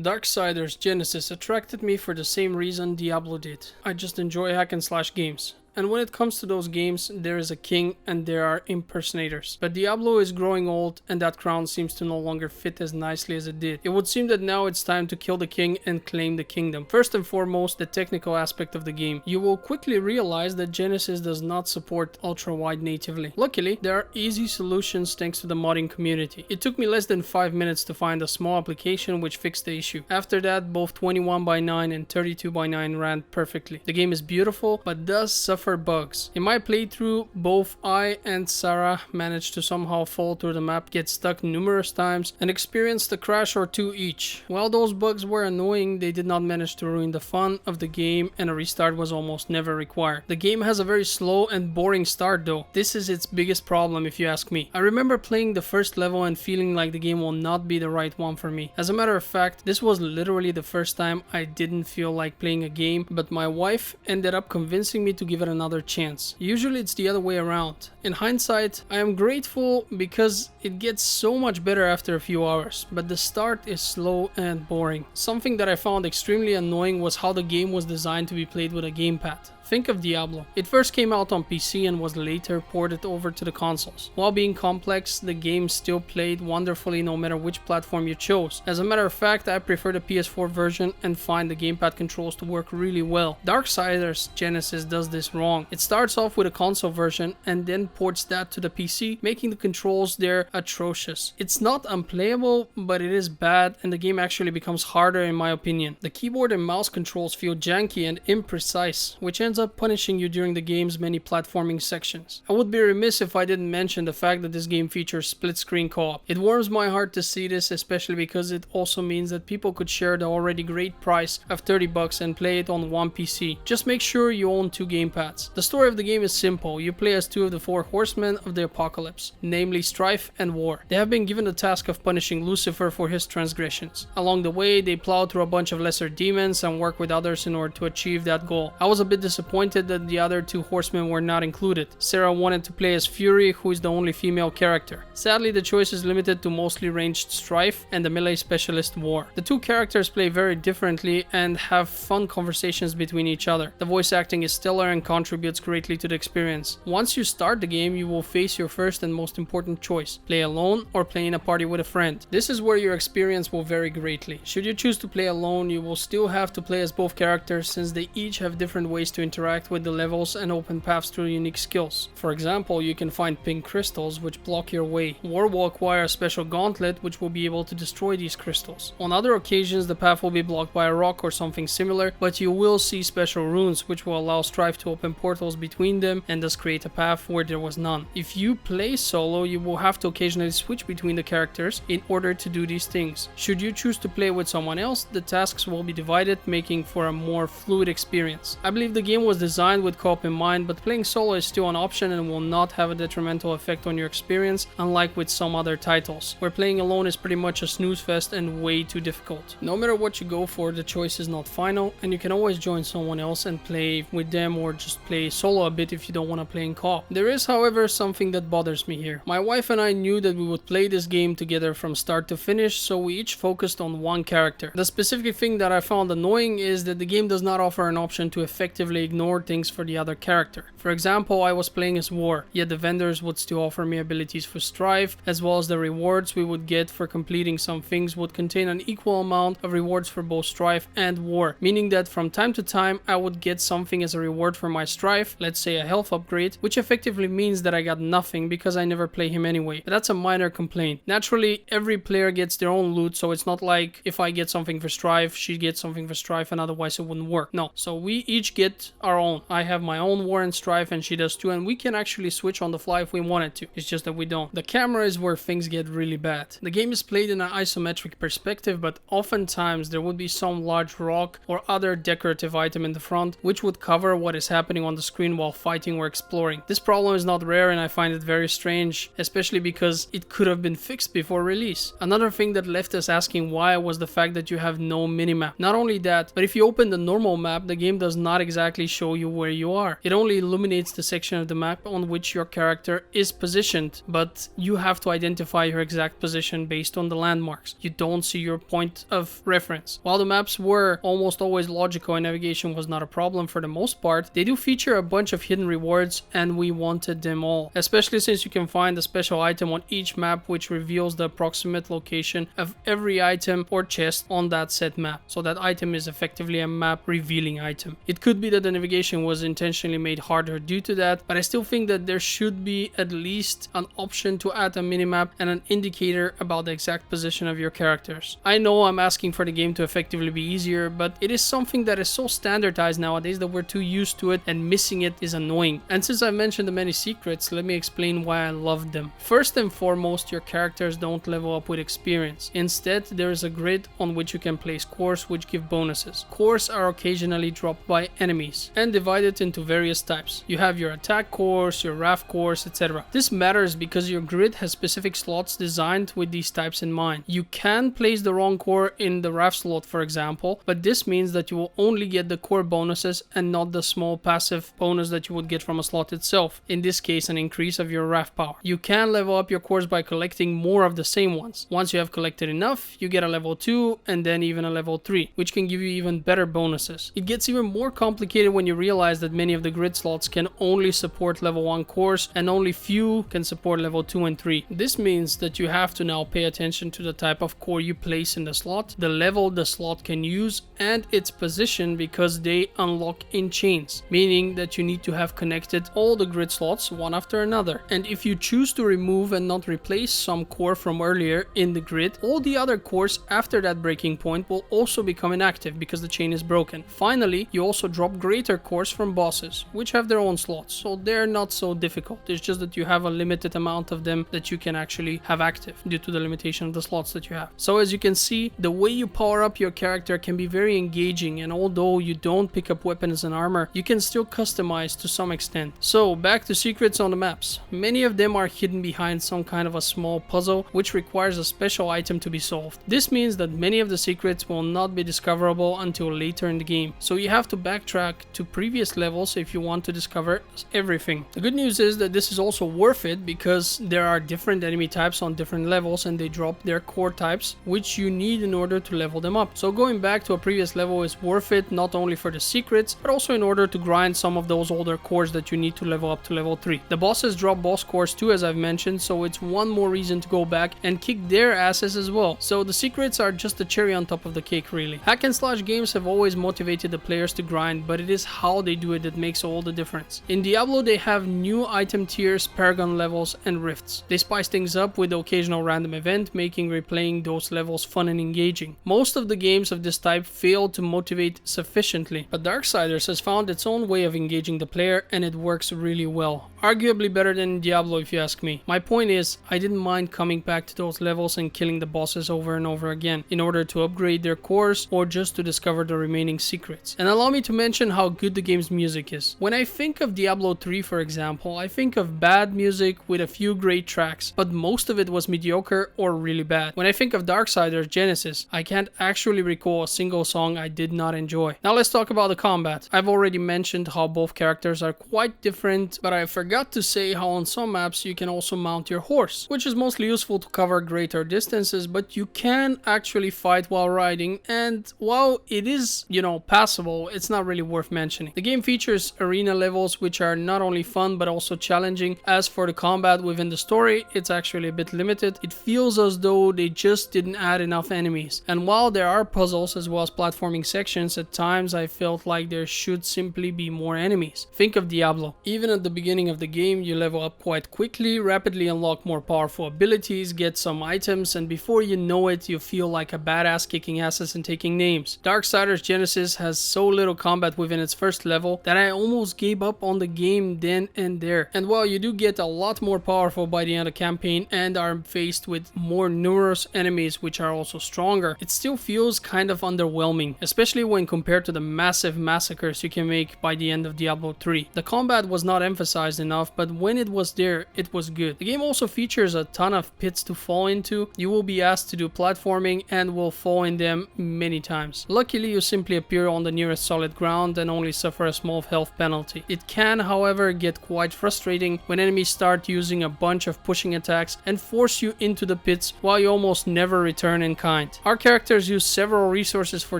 Darksiders Genesis attracted me for the same reason Diablo did. I just enjoy hack and slash games. And when it comes to those games, there is a king and there are impersonators. But Diablo is growing old and that crown seems to no longer fit as nicely as it did. It would seem that now it's time to kill the king and claim the kingdom. First and foremost, the technical aspect of the game. You will quickly realize that Genesis does not support Ultrawide natively. Luckily, there are easy solutions thanks to the modding community. It took me less than 5 minutes to find a small application which fixed the issue. After that, both 21:9 and 32:9 ran perfectly. The game is beautiful, but does suffer bugs. In my playthrough, both I and Sarah managed to somehow fall through the map, get stuck numerous times, and experienced a crash or two each. While those bugs were annoying, they did not manage to ruin the fun of the game, and a restart was almost never required. The game has a very slow and boring start though. This is its biggest problem if you ask me. I remember playing the first level and feeling like the game will not be the right one for me. As a matter of fact, this was literally the first time I didn't feel like playing a game, but my wife ended up convincing me to give it another chance. Usually it's the other way around. In hindsight, I am grateful because it gets so much better after a few hours, but the start is slow and boring. Something that I found extremely annoying was how the game was designed to be played with a gamepad. Think of Diablo. It first came out on PC and was later ported over to the consoles. While being complex, the game still played wonderfully no matter which platform you chose. As a matter of fact, I prefer the PS4 version and find the gamepad controls to work really well. Darksiders Genesis does this wrong. It starts off with a console version and then ports that to the PC, making the controls there atrocious. It's not unplayable, but it is bad and the game actually becomes harder in my opinion. The keyboard and mouse controls feel janky and imprecise, which ends up punishing you during the game's many platforming sections. I would be remiss if I didn't mention the fact that this game features split screen co-op. It warms my heart to see this, especially because it also means that people could share the already great price of $30 and play it on one PC. Just make sure you own two gamepads. The story of the game is simple. You play as two of the four horsemen of the apocalypse, namely Strife and War. They have been given the task of punishing Lucifer for his transgressions. Along the way, they plow through a bunch of lesser demons and work with others in order to achieve that goal. I was a bit disappointed that the other two horsemen were not included. Sarah wanted to play as Fury, who is the only female character. Sadly, the choice is limited to mostly ranged Strife and the melee specialist War. The two characters play very differently and have fun conversations between each other. The voice acting is stellar and contributes greatly to the experience. Once you start the game, you will face your first and most important choice: play alone or play in a party with a friend. This is where your experience will vary greatly. Should you choose to play alone, you will still have to play as both characters since they each have different ways to interact with the levels and open paths through unique skills. For example, you can find pink crystals which block your way. War will acquire a special gauntlet which will be able to destroy these crystals. On other occasions, the path will be blocked by a rock or something similar, but you will see special runes which will allow Strife to open portals between them and thus create a path where there was none. If you play solo, you will have to occasionally switch between the characters in order to do these things. Should you choose to play with someone else, the tasks will be divided, making for a more fluid experience. I believe the game was designed with co-op in mind, but playing solo is still an option and will not have a detrimental effect on your experience, unlike with some other titles, where playing alone is pretty much a snooze fest and way too difficult. No matter what you go for, the choice is not final, and you can always join someone else and play with them or just play solo a bit if you don't want to play in co-op. There is, however, something that bothers me here. My wife and I knew that we would play this game together from start to finish, so we each focused on one character. The specific thing that I found annoying is that the game does not offer an option to effectively ignore things for the other character. For example, I was playing as War, yet the vendors would still offer me abilities for Strife, as well as the rewards we would get for completing some things would contain an equal amount of rewards for both Strife and War, meaning that from time to time I would get something as a reward for my Strife, let's say a health upgrade, which effectively means that I got nothing because I never play him anyway, but that's a minor complaint. Naturally, every player gets their own loot, so it's not like if I get something for Strife, she gets something for Strife and otherwise it wouldn't work. No, so we each get our own. I have my own War and Strife and she does too, and we can actually switch on the fly if we wanted to. It's just that we don't. The camera is where things get really bad. The game is played in an isometric perspective, but oftentimes there would be some large rock or other decorative item in the front which would cover what is happening on the screen while fighting or exploring. This problem is not rare and I find it very strange, especially because it could have been fixed before release. Another thing that left us asking why was the fact that you have no minimap. Not only that, but if you open the normal map, the game does not exactly exactly show you where you are. It only illuminates the section of the map on which your character is positioned, but you have to identify your exact position based on the landmarks. You don't see your point of reference. While the maps were almost always logical and navigation was not a problem for the most part, they do feature a bunch of hidden rewards, and we wanted them all, especially since you can find a special item on each map which reveals the approximate location of every item or chest on that set map. So that item is effectively a map revealing item. It could be that the navigation was intentionally made harder due to that, but I still think that there should be at least an option to add a minimap and an indicator about the exact position of your characters. I know I'm asking for the game to effectively be easier, but it is something that is so standardized nowadays that we're too used to it, and missing it is annoying. And since I mentioned the many secrets, let me explain why I love them. First and foremost, your characters don't level up with experience. Instead, there is a grid on which you can place cores which give bonuses. Cores are occasionally dropped by enemies and divided into various types. You have your attack cores, your RAF cores, etc. This matters because your grid has specific slots designed with these types in mind. You can place the wrong core in the RAF slot, for example, but this means that you will only get the core bonuses and not the small passive bonus that you would get from a slot itself. In this case, an increase of your RAF power. You can level up your cores by collecting more of the same ones. Once you have collected enough, you get a level 2 and then even a level 3, which can give you even better bonuses. It gets even more complicated when you realize that many of the grid slots can only support level 1 cores and only few can support level 2 and 3. This means that you have to now pay attention to the type of core you place in the slot, the level the slot can use, and its position, because they unlock in chains, meaning that you need to have connected all the grid slots one after another. And if you choose to remove and not replace some core from earlier in the grid, all the other cores after that breaking point will also become inactive because the chain is broken. Finally, you also drop greater cores from bosses, which have their own slots, so they're not so difficult. It's just that you have a limited amount of them that you can actually have active due to the limitation of the slots that you have. So as you can see, the way you power up your character can be very engaging, and although you don't pick up weapons and armor, you can still customize to some extent. So back to secrets on the maps. Many of them are hidden behind some kind of a small puzzle which requires a special item to be solved. This means that many of the secrets will not be discoverable until later in the game, so you have to backtrack to previous levels if you want to discover everything. The good news is that this is also worth it because there are different enemy types on different levels and they drop their core types which you need in order to level them up. So going back to a previous level is worth it, not only for the secrets but also in order to grind some of those older cores that you need to level up to level 3. The bosses drop boss cores too, as I've mentioned, so it's one more reason to go back and kick their asses as well. So the secrets are just the cherry on top of the cake, really. Hack and slash games have always motivated the players to grind, but it is how they do it that makes all the difference. In Diablo they have new item tiers, paragon levels and rifts. They spice things up with the occasional random event, making replaying those levels fun and engaging. Most of the games of this type fail to motivate sufficiently, but Darksiders has found its own way of engaging the player and it works really well. Arguably better than Diablo if you ask me. My point is, I didn't mind coming back to those levels and killing the bosses over and over again in order to upgrade their cores or just to discover the remaining secrets. And allow me to mention how good the game's music is. When I think of Diablo 3 for example, I think of bad music with a few great tracks, but most of it was mediocre or really bad. When I think of Darksiders Genesis, I can't actually recall a single song I did not enjoy. Now let's talk about the combat. I've already mentioned how both characters are quite different, but I forgot to say how on some maps you can also mount your horse, which is mostly useful to cover greater distances, but you can actually fight while riding, and while it is, passable, it's not really worth mentioning. The game features arena levels which are not only fun but also challenging. As for the combat within the story, it's actually a bit limited. It feels as though they just didn't add enough enemies, and while there are puzzles as well as platforming sections, at times I felt like there should simply be more enemies. Think of Diablo. Even at the beginning of the game, you level up quite quickly, rapidly unlock more powerful abilities, get some items, and before you know it, you feel like a badass kicking asses and taking names. Darksiders Genesis has so little combat within its first level that I almost gave up on the game then and there. And while you do get a lot more powerful by the end of the campaign and are faced with more numerous enemies which are also stronger, it still feels kind of underwhelming, especially when compared to the massive massacres you can make by the end of Diablo 3. The combat was not emphasized enough, but when it was there, it was good. The game also features a ton of pits to fall into. You will be asked to do platforming and will fall in them many times. Luckily, you simply appear on the nearest solid ground and only suffer a small health penalty. It can, however, get quite frustrating when enemies start using a bunch of pushing attacks and force you into the pits while you almost never return in kind. Our characters use several resources for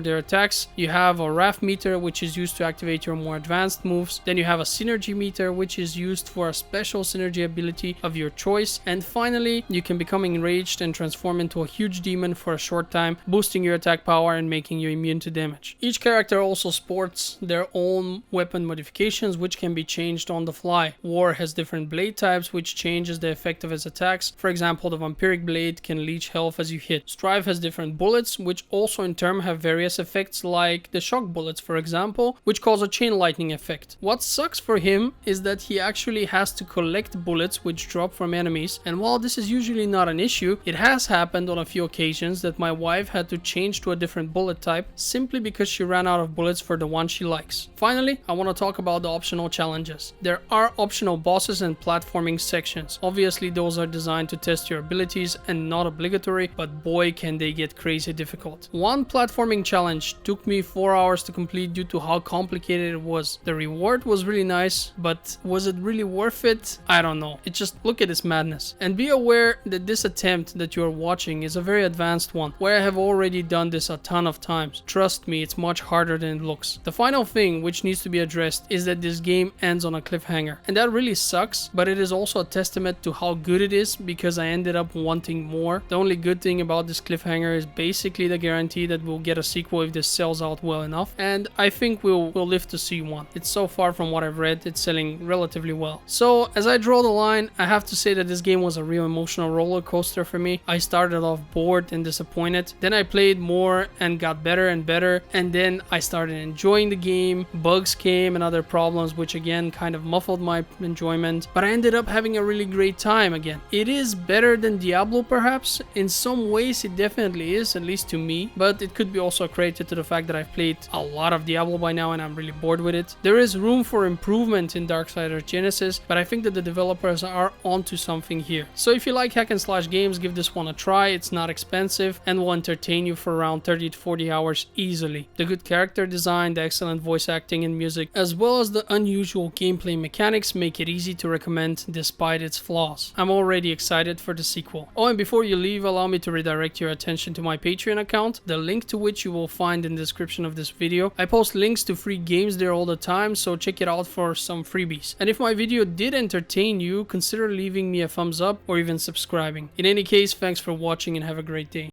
their attacks. You have a wrath meter, which is used to activate your more advanced moves. Then you have a synergy meter, which is used for a special synergy ability of your choice. And finally, you can become enraged and transform into a huge demon for a short time, boosting your attack power and making you immune to damage. Each character also sports their own weapon modifications, which can be changed on the fly. War has different blade types, which changes the effect of his attacks. For example, the vampiric blade can leech health as you hit. Strive has different bullets, which also in turn have various effects, like the shock bullets, for example, which cause a chain lightning effect. What sucks for him is that he actually has to collect bullets which drop from enemies, and while this is usually not an issue, it has happened on a few occasions that my wife had to change to a different bullet type simply because she ran out of bullets for the one she likes. Finally, I want to talk about the optional challenges. There are optional bosses and platforming sections. Obviously, those are designed to test your abilities and not obligatory, but boy can they get crazy difficult. One platforming challenge took me 4 hours to complete due to how complicated it was. The reward was really nice, but was it really worth it? I don't know. It just, look at this madness. And be aware that this attempt that you are watching is a very advanced one, where I have already done this a ton of times. Trust me, it's much harder than it looks. The final thing which needs to be addressed is that this game ends on a cliffhanger, and that really sucks, but it is also a testament to how good it is because I ended up wanting more. The only good thing about this cliffhanger is basically the guarantee that we'll get a sequel if this sells out well enough, and I think we'll live to see one. It's so far from what I've read, it's selling relatively well. So as I draw the line, I have to say that this game was a real emotional roller coaster for me. I started off bored and disappointed, then I played more and got better and better, and then I started enjoying the game. Bugs came and other problems which again kind of muffled my enjoyment, but I ended up having a really great time again. It is better than Diablo perhaps. In some ways it definitely is, at least to me, but it could be also credited to the fact that I've played a lot of Diablo by now and I'm really bored with it. There is room for improvement in Darksiders Genesis, but I think that the developers are onto something here. So if you like hack and slash games, give this one a try. It's not expensive and will entertain you for around 30 to 40 hours easily. The good character design, the excellent voice acting and music, as well as the unusual gameplay mechanics make it easy to recommend despite its flaws. I'm already excited for the sequel. Oh, and before you leave, allow me to redirect your attention to my Patreon account, the link to which you will find in the description of this video. I post links to free games there all the time, so check it out for some freebies. And if my video did entertain you, consider leaving me a thumbs up or even subscribing. In any case, thanks for watching and have a great day.